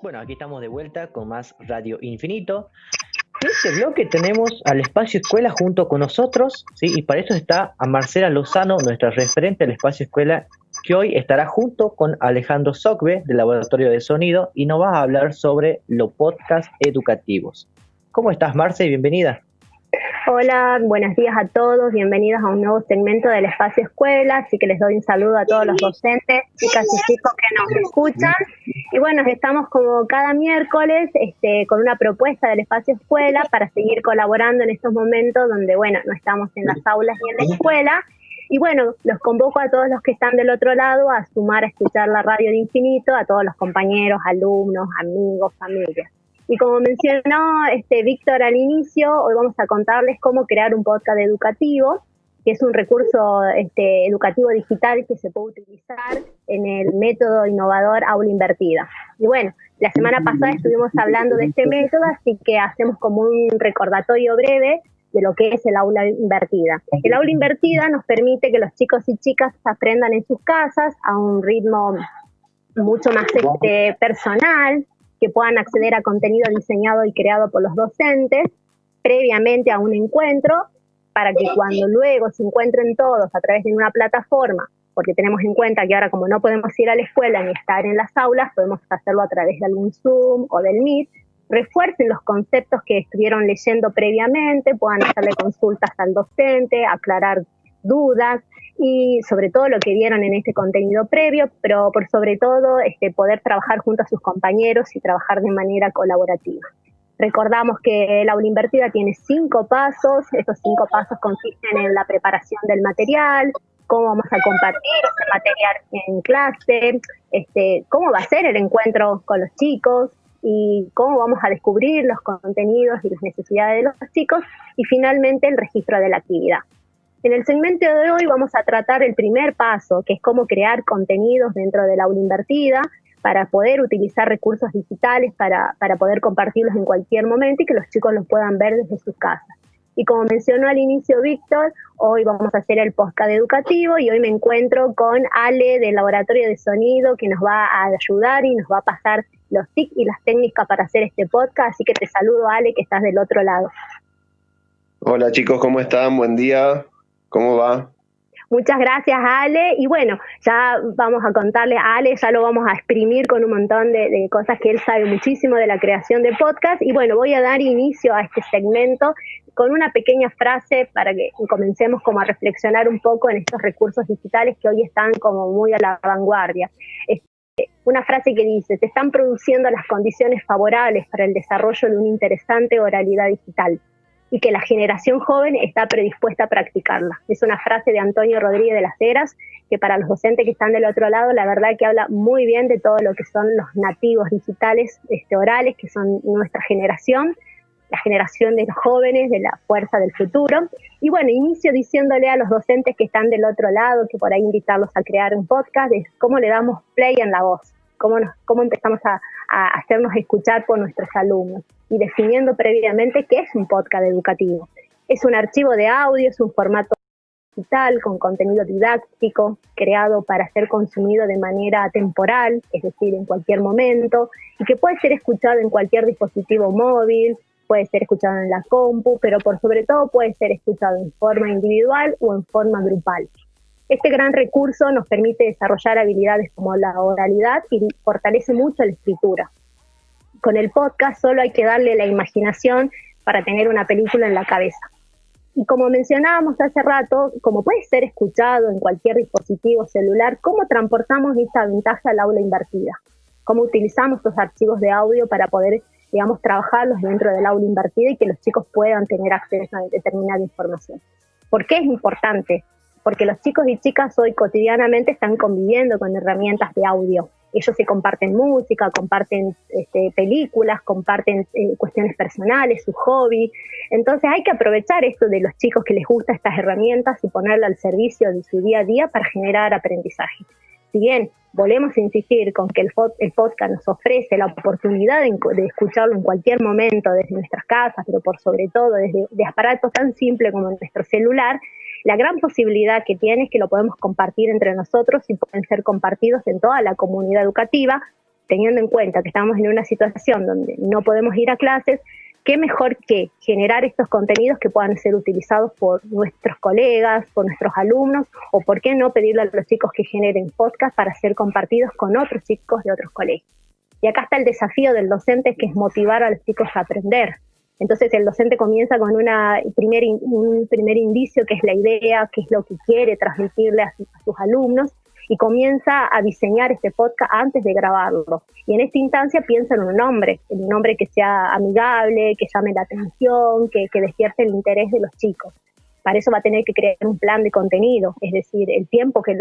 Bueno, aquí estamos de vuelta con más Radio Infinito. En este bloque tenemos al Espacio Escuela junto con nosotros, ¿sí? Y para eso está a Marcela Lozano, nuestra referente del Espacio Escuela, que hoy estará junto con Alejandro Socbe, del Laboratorio de Sonido, y nos va a hablar sobre los podcasts educativos. ¿Cómo estás, Marce? Bienvenida. Hola, buenos días a todos, bienvenidos a un nuevo segmento del Espacio Escuela, así que les doy un saludo a todos los docentes, chicas y chicos que nos escuchan. Y bueno, estamos como cada miércoles con una propuesta del Espacio Escuela para seguir colaborando en estos momentos donde, bueno, no estamos en las aulas ni en la escuela. Y bueno, los convoco a todos los que están del otro lado a sumar a escuchar la Radio de Infinito, a todos los compañeros, alumnos, amigos, familias. Y como mencionó Víctor al inicio, hoy vamos a contarles cómo crear un podcast educativo, que es un recurso educativo digital que se puede utilizar en el método innovador Aula Invertida. Y bueno, la semana pasada estuvimos hablando de este método, así que hacemos como un recordatorio breve de lo que es el aula invertida. El aula invertida nos permite que los chicos y chicas aprendan en sus casas a un ritmo mucho más personal, que puedan acceder a contenido diseñado y creado por los docentes previamente a un encuentro, para que cuando luego se encuentren todos a través de una plataforma, porque tenemos en cuenta que ahora como no podemos ir a la escuela ni estar en las aulas, podemos hacerlo a través de algún Zoom o del Meet, refuercen los conceptos que estuvieron leyendo previamente, puedan hacerle consultas al docente, aclarar dudas, y sobre todo lo que vieron en este contenido previo, pero por sobre todo poder trabajar junto a sus compañeros y trabajar de manera colaborativa. Recordamos que el aula invertida tiene 5 pasos, estos 5 pasos consisten en la preparación del material, cómo vamos a compartir ese material en clase, cómo va a ser el encuentro con los chicos y cómo vamos a descubrir los contenidos y las necesidades de los chicos, y finalmente el registro de la actividad. En el segmento de hoy vamos a tratar el primer paso, que es cómo crear contenidos dentro del aula invertida para poder utilizar recursos digitales para poder compartirlos en cualquier momento y que los chicos los puedan ver desde sus casas. Y como mencionó al inicio Víctor, hoy vamos a hacer el podcast educativo y hoy me encuentro con Ale del Laboratorio de Sonido, que nos va a ayudar y nos va a pasar los tips y las técnicas para hacer este podcast. Así que te saludo, Ale, que estás del otro lado. Hola chicos, ¿cómo están? Buen día. ¿Cómo va? Muchas gracias, Ale. Y bueno, ya vamos a contarle a Ale, ya lo vamos a exprimir con un montón de cosas que él sabe muchísimo de la creación de podcast. Y bueno, voy a dar inicio a este segmento con una pequeña frase para que comencemos como a reflexionar un poco en estos recursos digitales que hoy están como muy a la vanguardia. Una frase que dice: se están produciendo las condiciones favorables para el desarrollo de una interesante oralidad digital y que la generación joven está predispuesta a practicarla. Es una frase de Antonio Rodríguez de las Heras, que para los docentes que están del otro lado, la verdad que habla muy bien de todo lo que son los nativos digitales orales, que son nuestra generación, la generación de los jóvenes, de la fuerza del futuro. Y bueno, inicio diciéndole a los docentes que están del otro lado, que por ahí invitarlos a crear un podcast, es cómo le damos play en la voz, cómo empezamos a hacernos escuchar por nuestros alumnos, y definiendo previamente qué es un podcast educativo. Es un archivo de audio, es un formato digital con contenido didáctico, creado para ser consumido de manera temporal, es decir, en cualquier momento, y que puede ser escuchado en cualquier dispositivo móvil, puede ser escuchado en la compu, pero por sobre todo puede ser escuchado en forma individual o en forma grupal. Este gran recurso nos permite desarrollar habilidades como la oralidad y fortalece mucho la escritura. Con el podcast solo hay que darle la imaginación para tener una película en la cabeza. Y como mencionábamos hace rato, como puede ser escuchado en cualquier dispositivo celular, ¿cómo transportamos esta ventaja al aula invertida? ¿Cómo utilizamos estos archivos de audio para poder, trabajarlos dentro del aula invertida y que los chicos puedan tener acceso a determinada información? ¿Por qué es importante? Porque los chicos y chicas hoy cotidianamente están conviviendo con herramientas de audio. Ellos se comparten música, comparten películas, comparten cuestiones personales, su hobby. Entonces hay que aprovechar esto de los chicos que les gustan estas herramientas y ponerlo al servicio de su día a día para generar aprendizaje. Si bien volvemos a insistir con que el podcast nos ofrece la oportunidad de escucharlo en cualquier momento desde nuestras casas, pero por sobre todo desde aparatos tan simples como nuestro celular, la gran posibilidad que tiene es que lo podemos compartir entre nosotros y pueden ser compartidos en toda la comunidad educativa, teniendo en cuenta que estamos en una situación donde no podemos ir a clases, qué mejor que generar estos contenidos que puedan ser utilizados por nuestros colegas, por nuestros alumnos, o por qué no pedirle a los chicos que generen podcast para ser compartidos con otros chicos de otros colegios. Y acá está el desafío del docente, que es motivar a los chicos a aprender. Entonces el docente comienza con un primer indicio, que es la idea, que es lo que quiere transmitirle a sus alumnos, y comienza a diseñar este podcast antes de grabarlo. Y en esta instancia piensa en un nombre que sea amigable, que llame la atención, que despierte el interés de los chicos. Para eso va a tener que crear un plan de contenido, es decir, el tiempo que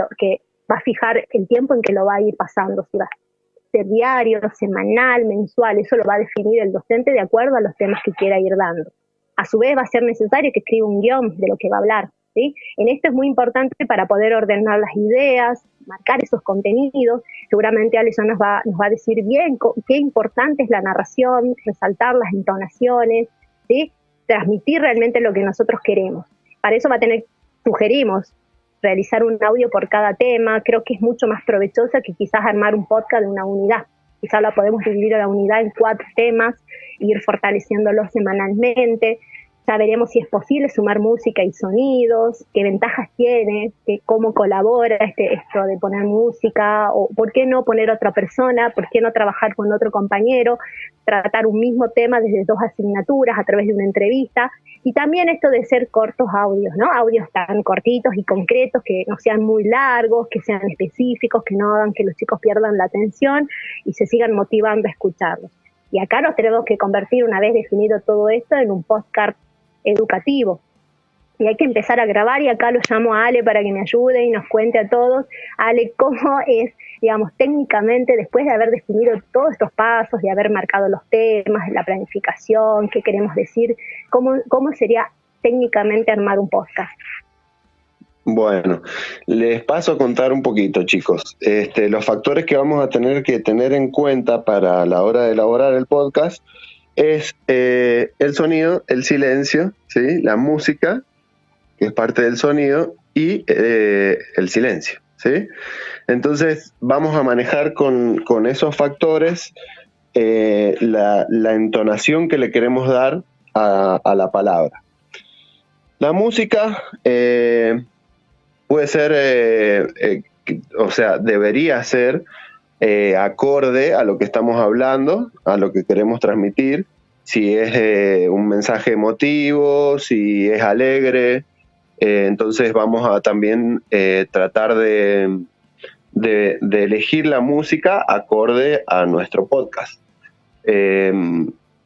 va a fijar el tiempo en que lo va a ir pasando, si va a ser diario, semanal, mensual, eso lo va a definir el docente de acuerdo a los temas que quiera ir dando. A su vez va a ser necesario que escriba un guión de lo que va a hablar, ¿sí? En esto es muy importante para poder ordenar las ideas, marcar esos contenidos. Seguramente Ale ya nos va a decir bien qué importante es la narración, resaltar las entonaciones, ¿sí? Transmitir realmente lo que nosotros queremos. Para eso sugerimos realizar un audio por cada tema. Creo que es mucho más provechoso que quizás armar un podcast de una unidad. Quizás la podemos dividir a la unidad en 4 temas, ir fortaleciéndolos semanalmente. Ya veremos si es posible sumar música y sonidos, qué ventajas tiene, cómo colabora esto de poner música, o por qué no poner otra persona, por qué no trabajar con otro compañero, tratar un mismo tema desde 2 asignaturas a través de una entrevista. Y también esto de ser cortos audios, ¿no? Audios tan cortitos y concretos, que no sean muy largos, que sean específicos, que no hagan que los chicos pierdan la atención y se sigan motivando a escucharlos. Y acá nos tenemos que convertir, una vez definido todo esto, en un podcast educativo. Y hay que empezar a grabar, y acá lo llamo a Ale para que me ayude y nos cuente a todos. Ale, ¿cómo es, digamos, técnicamente, después de haber definido todos estos pasos, de haber marcado los temas, la planificación, qué queremos decir, cómo sería técnicamente armar un podcast? Bueno, les paso a contar un poquito, chicos. Los factores que vamos a tener que tener en cuenta para la hora de elaborar el podcast es el sonido, el silencio, ¿sí? La música, que es parte del sonido, y el silencio, ¿sí? Entonces vamos a manejar con esos factores la entonación que le queremos dar a la palabra. La música puede ser, debería ser acorde a lo que estamos hablando, a lo que queremos transmitir, si es un mensaje emotivo, si es alegre. Entonces vamos a también tratar de elegir la música acorde a nuestro podcast.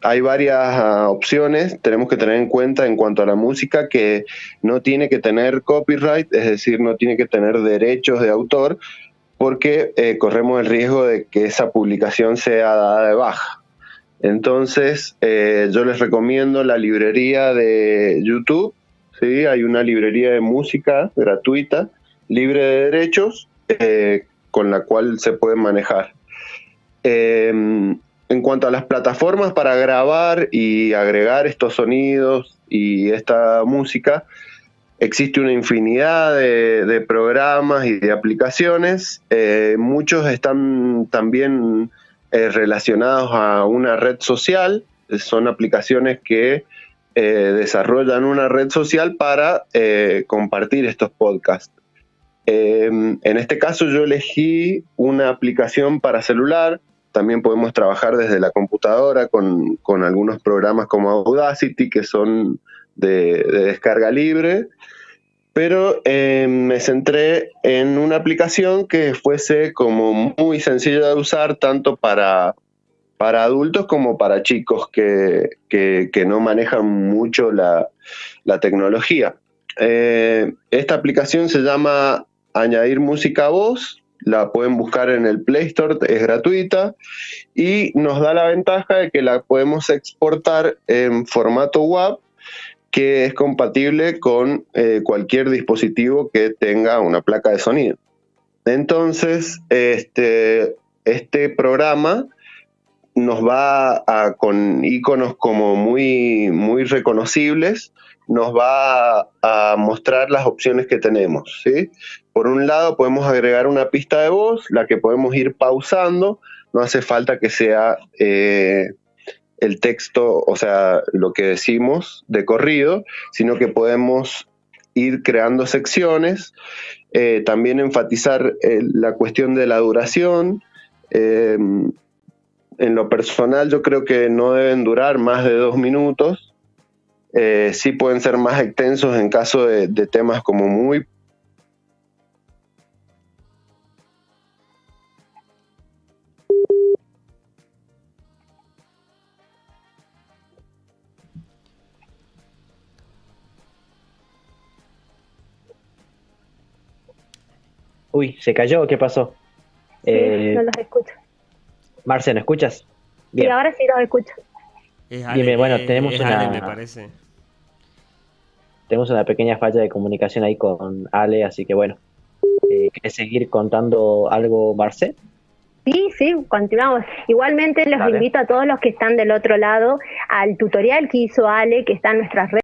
Hay varias opciones, tenemos que tener en cuenta en cuanto a la música, que no tiene que tener copyright, es decir, no tiene que tener derechos de autor, porque corremos el riesgo de que esa publicación sea dada de baja. Entonces, yo les recomiendo la librería de YouTube, ¿sí? Hay una librería de música gratuita, libre de derechos, con la cual se puede manejar. En cuanto a las plataformas para grabar y agregar estos sonidos y esta música, existe una infinidad de programas y de aplicaciones. Muchos están también relacionados a una red social. Son aplicaciones que desarrollan una red social para compartir estos podcasts. En este caso yo elegí una aplicación para celular. También podemos trabajar desde la computadora con algunos programas como Audacity, que son de descarga libre, pero me centré en una aplicación que fuese como muy sencilla de usar, tanto para adultos como para chicos que no manejan mucho la tecnología. Esta aplicación se llama Añadir Música a Voz. La pueden buscar en el Play Store, es gratuita, y nos da la ventaja de que la podemos exportar en formato WAV, que es compatible con cualquier dispositivo que tenga una placa de sonido. Entonces, este programa nos va con iconos como muy, muy reconocibles, nos va a mostrar las opciones que tenemos, ¿sí? Por un lado podemos agregar una pista de voz, la que podemos ir pausando, no hace falta que sea el texto, o sea, lo que decimos de corrido, sino que podemos ir creando secciones, también enfatizar la cuestión de la duración. En lo personal yo creo que no deben durar más de 2 minutos, sí pueden ser más extensos en caso de temas como muy... Uy, ¿se cayó? ¿Qué pasó? Sí, no los escucho. Marce, ¿no escuchas? Bien. Sí, ahora sí los escucho. Dime, bueno, tenemos Ale, me parece. Tenemos una pequeña falla de comunicación ahí con Ale, así que bueno, ¿querés seguir contando algo, Marce? Sí, continuamos. Igualmente los invito a todos los que están del otro lado al tutorial que hizo Ale, que está en nuestras redes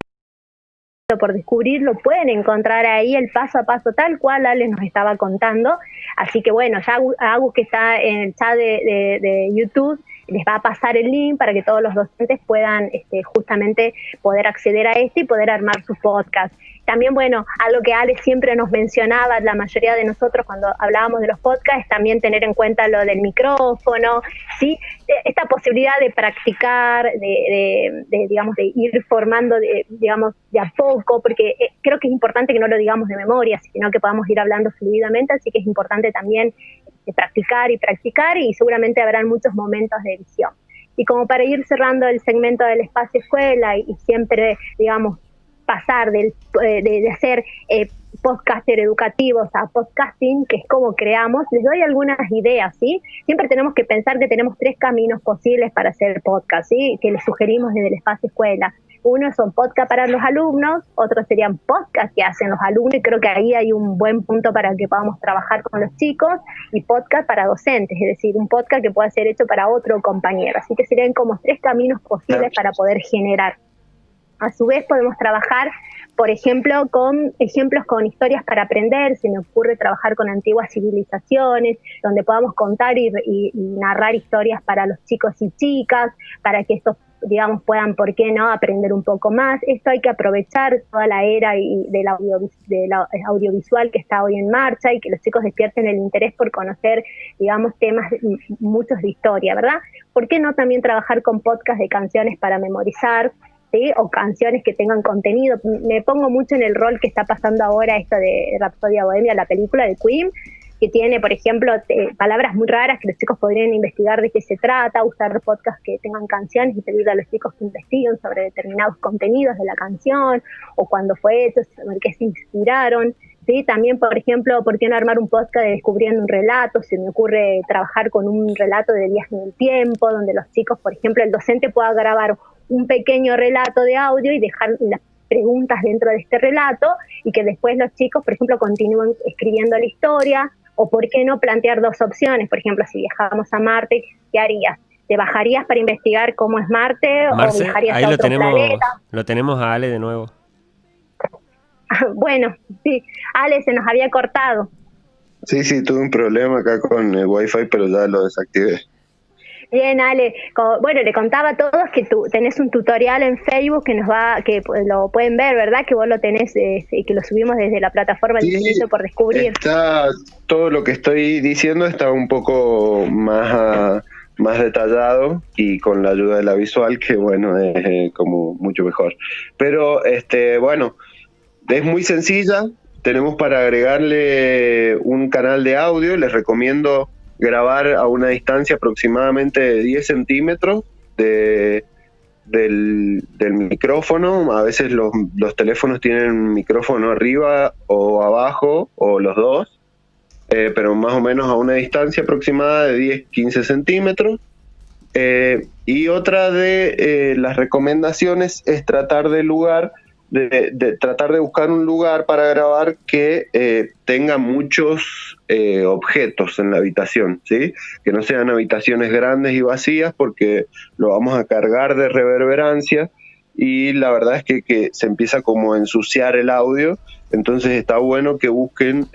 por descubrir, lo pueden encontrar ahí el paso a paso tal cual Ale nos estaba contando. Así que bueno, ya Agus, que está en el chat de YouTube, les va a pasar el link para que todos los docentes puedan justamente poder acceder a y poder armar su podcast. También, bueno, algo que Ale siempre nos mencionaba, la mayoría de nosotros cuando hablábamos de los podcasts, también tener en cuenta lo del micrófono, ¿sí? Esta posibilidad de practicar, digamos, de ir formando, digamos, de a poco, porque creo que es importante que no lo digamos de memoria, sino que podamos ir hablando fluidamente, así que es importante también practicar y seguramente habrán muchos momentos de edición. Y como para ir cerrando el segmento del espacio escuela y siempre, digamos, pasar de hacer podcaster educativos a podcasting, que es como creamos, les doy algunas ideas, ¿sí? Siempre tenemos que pensar que tenemos 3 caminos posibles para hacer podcast, ¿sí? Que les sugerimos desde el espacio escuela. Uno son podcast para los alumnos, otros serían podcast que hacen los alumnos, y creo que ahí hay un buen punto para que podamos trabajar con los chicos, y podcast para docentes, es decir, un podcast que pueda ser hecho para otro compañero. Así que serían como 3 caminos posibles para poder generar. A su vez podemos trabajar, por ejemplo, con ejemplos con historias para aprender. Se me ocurre trabajar con antiguas civilizaciones, donde podamos contar y narrar historias para los chicos y chicas, para que estos, digamos, puedan, ¿por qué no?, aprender un poco más. Esto hay que aprovechar toda la era del audiovisual que está hoy en marcha, y que los chicos despierten el interés por conocer, digamos, temas muchos de historia, ¿verdad? ¿Por qué no también trabajar con podcast de canciones para memorizar? ¿Sí? O canciones que tengan contenido. Me pongo mucho en el rol que está pasando ahora esto de Rapsodia Bohemia, la película de Queen, que tiene, por ejemplo, palabras muy raras que los chicos podrían investigar de qué se trata, usar podcasts que tengan canciones y pedirle a los chicos que investiguen sobre determinados contenidos de la canción, o cuándo fue hecho, sobre qué se inspiraron. Sí, también, por ejemplo, ¿por qué no armar un podcast de descubriendo un relato? Se me ocurre trabajar con un relato de viaje en el tiempo, donde los chicos, por ejemplo, el docente pueda grabar un pequeño relato de audio y dejar las preguntas dentro de este relato, y que después los chicos, por ejemplo, continúen escribiendo la historia. O por qué no plantear 2 opciones. Por ejemplo, si viajamos a Marte, ¿qué harías? ¿Te bajarías para investigar cómo es Marte, Marce, o viajarías ahí a otro planeta? Lo tenemos a Ale de nuevo. Bueno, sí, Ale, se nos había cortado. Sí, tuve un problema acá con el Wi-Fi, pero ya lo desactivé. Bien, Ale. Bueno, le contaba a todos que tú tenés un tutorial en Facebook que lo pueden ver, ¿verdad? Que vos lo tenés, que lo subimos desde la plataforma de Infinito por Descubrir. Está, todo lo que estoy diciendo está un poco más detallado, y con la ayuda de la visual, que bueno, es como mucho mejor. Pero bueno, es muy sencilla. Tenemos para agregarle un canal de audio. Les recomiendo grabar a una distancia aproximadamente de 10 centímetros del micrófono. A veces los teléfonos tienen micrófono arriba o abajo, o los dos, pero más o menos a una distancia aproximada de 10-15 centímetros. Y otra de las recomendaciones es tratar de buscar un lugar para grabar que tenga muchos objetos en la habitación, ¿sí? Que no sean habitaciones grandes y vacías porque lo vamos a cargar de reverberancia y la verdad es que se empieza como a ensuciar el audio, entonces está bueno que busquen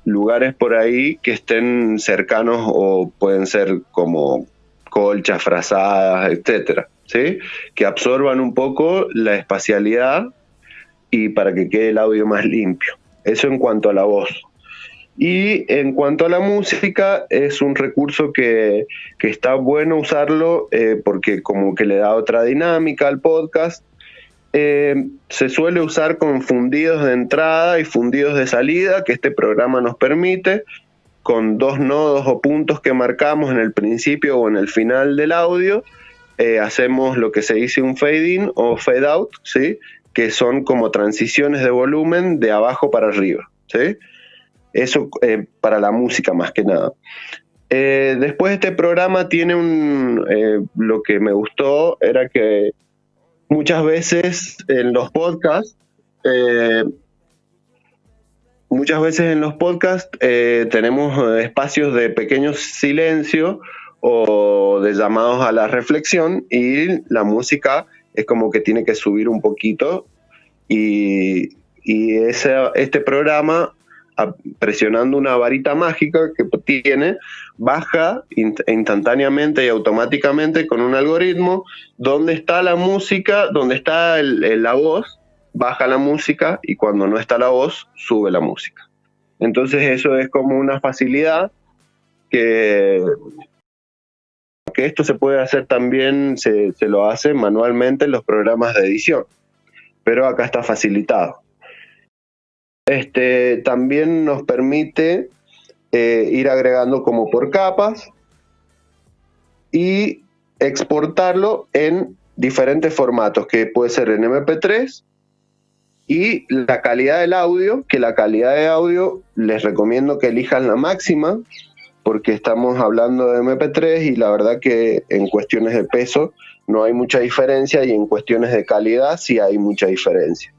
lugares por ahí que estén cercanos o pueden ser como colchas, frazadas, etcétera, ¿sí? Que absorban un poco la espacialidad y para que quede el audio más limpio. Eso en cuanto a la voz. Y en cuanto a la música, es un recurso que está bueno usarlo porque como que le da otra dinámica al podcast. Se suele usar con fundidos de entrada y fundidos de salida, que este programa nos permite, con 2 nodos o puntos que marcamos en el principio o en el final del audio. Hacemos lo que se dice un fade in o fade out, ¿sí? Que son como transiciones de volumen de abajo para arriba, ¿sí? Eso para la música más que nada. Después este programa tiene lo que me gustó era que muchas veces en los podcasts tenemos espacios de pequeños silencios o de llamados a la reflexión y la música es como que tiene que subir un poquito y este programa, presionando una varita mágica que tiene, baja instantáneamente y automáticamente con un algoritmo donde está la música, donde está la voz, baja la música y cuando no está la voz, sube la música. Entonces eso es como una facilidad que esto se puede hacer también, se lo hace manualmente en los programas de edición, pero acá está facilitado. También nos permite ir agregando como por capas y exportarlo en diferentes formatos, que puede ser en MP3, y la calidad del audio, que la calidad de audio les recomiendo que elijan la máxima, porque estamos hablando de MP3 y la verdad que en cuestiones de peso no hay mucha diferencia y en cuestiones de calidad sí hay mucha diferencia.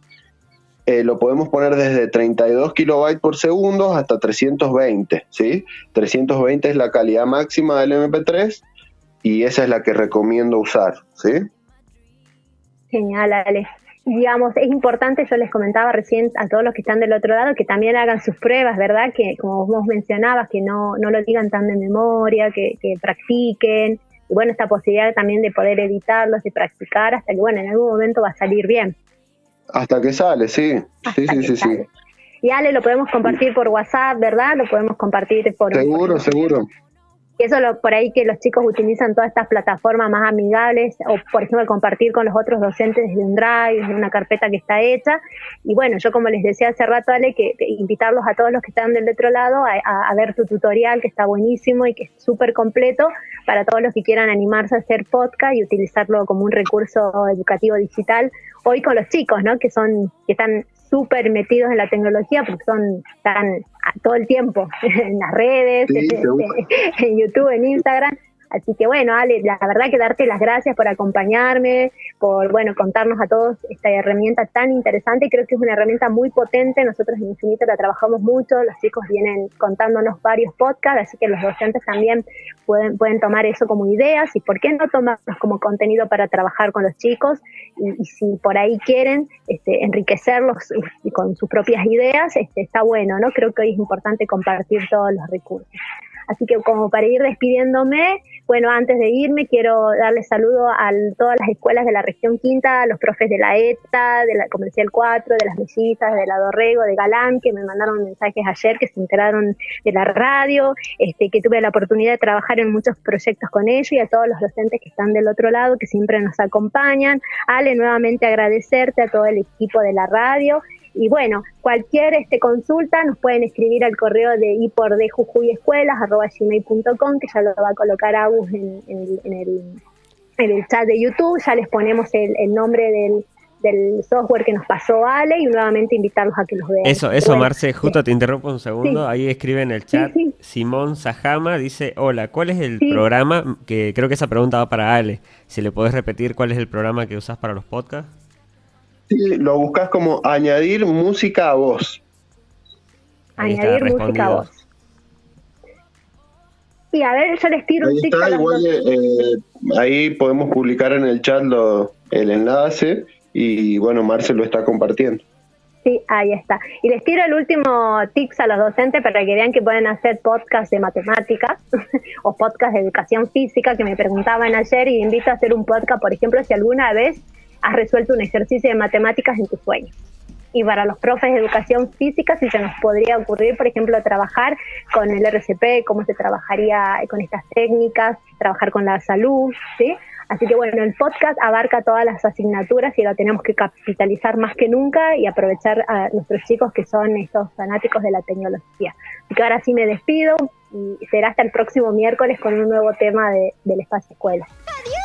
Lo podemos poner desde 32 kilobytes por segundo hasta 320, ¿sí? 320 es la calidad máxima del MP3 y esa es la que recomiendo usar, ¿sí? Genial, Ale. Digamos, es importante, yo les comentaba recién a todos los que están del otro lado, que también hagan sus pruebas, ¿verdad? Que como vos mencionabas, que no lo digan tan de memoria, que practiquen. Y bueno, esta posibilidad también de poder editarlos, de practicar, hasta que, bueno, en algún momento va a salir bien. Hasta que sale, sí. Sí. Y Ale, lo podemos compartir por WhatsApp, ¿verdad? Lo podemos compartir por... Seguro. Y eso por ahí que los chicos utilizan todas estas plataformas más amigables, o por ejemplo compartir con los otros docentes desde un drive, desde una carpeta que está hecha. Y bueno, yo como les decía hace rato, Ale, que invitarlos a todos los que están del otro lado a ver tu tutorial, que está buenísimo y que es súper completo para todos los que quieran animarse a hacer podcast y utilizarlo como un recurso educativo digital. Hoy con los chicos, ¿no? Que están súper metidos en la tecnología porque están todo el tiempo en las redes, sí, en YouTube, en Instagram. Así que bueno, Ale, la verdad que darte las gracias por acompañarme, por contarnos a todos esta herramienta tan interesante. Creo que es una herramienta muy potente. Nosotros en Infinito la trabajamos mucho, los chicos vienen contándonos varios podcasts, así que los docentes también pueden tomar eso como ideas y por qué no tomarlos como contenido para trabajar con los chicos y si por ahí quieren enriquecerlos con sus propias ideas, está bueno, ¿no? Creo que hoy es importante compartir todos los recursos. Así que como para ir despidiéndome, bueno, antes de irme quiero darle saludo a todas las escuelas de la región Quinta, a los profes de la ETA, de la Comercial 4, de las Mellizas, de la Dorrego, de Galán, que me mandaron mensajes ayer, que se enteraron de la radio, que tuve la oportunidad de trabajar en muchos proyectos con ellos, y a todos los docentes que están del otro lado, que siempre nos acompañan. Ale, nuevamente agradecerte a todo el equipo de la radio. Y bueno, cualquier consulta nos pueden escribir al correo de ipordjujuyescuelas@gmail.com, que ya lo va a colocar Agus en el chat de YouTube. Ya les ponemos el nombre del software que nos pasó Ale y nuevamente invitarlos a que los vean. Eso, bueno, Marce, justo te interrumpo un segundo. Sí. Ahí escribe en el chat, sí. Simón Sajama dice, hola, ¿cuál es el programa? Que creo que esa pregunta va para Ale. Si le podés repetir cuál es el programa que usás para los podcasts. Sí, lo buscas como añadir música a voz. Añadir música a voz. Y a ver, yo les tiro ahí un tic está, a los igual dos. ahí podemos publicar en el chat el enlace y bueno, Marce lo está compartiendo. Sí, ahí está. Y les tiro el último tips a los docentes para que vean que pueden hacer podcast de matemáticas o podcast de educación física, que me preguntaban ayer, y invito a hacer un podcast, por ejemplo, si alguna vez has resuelto un ejercicio de matemáticas en tu sueño. Y para los profes de educación física, si se nos podría ocurrir, por ejemplo, trabajar con el RCP, cómo se trabajaría con estas técnicas, trabajar con la salud, ¿sí? Así que bueno, el podcast abarca todas las asignaturas y lo tenemos que capitalizar más que nunca y aprovechar a nuestros chicos que son estos fanáticos de la tecnología. Así que ahora sí me despido y será hasta el próximo miércoles con un nuevo tema del Espacio Escuela. ¡Adiós!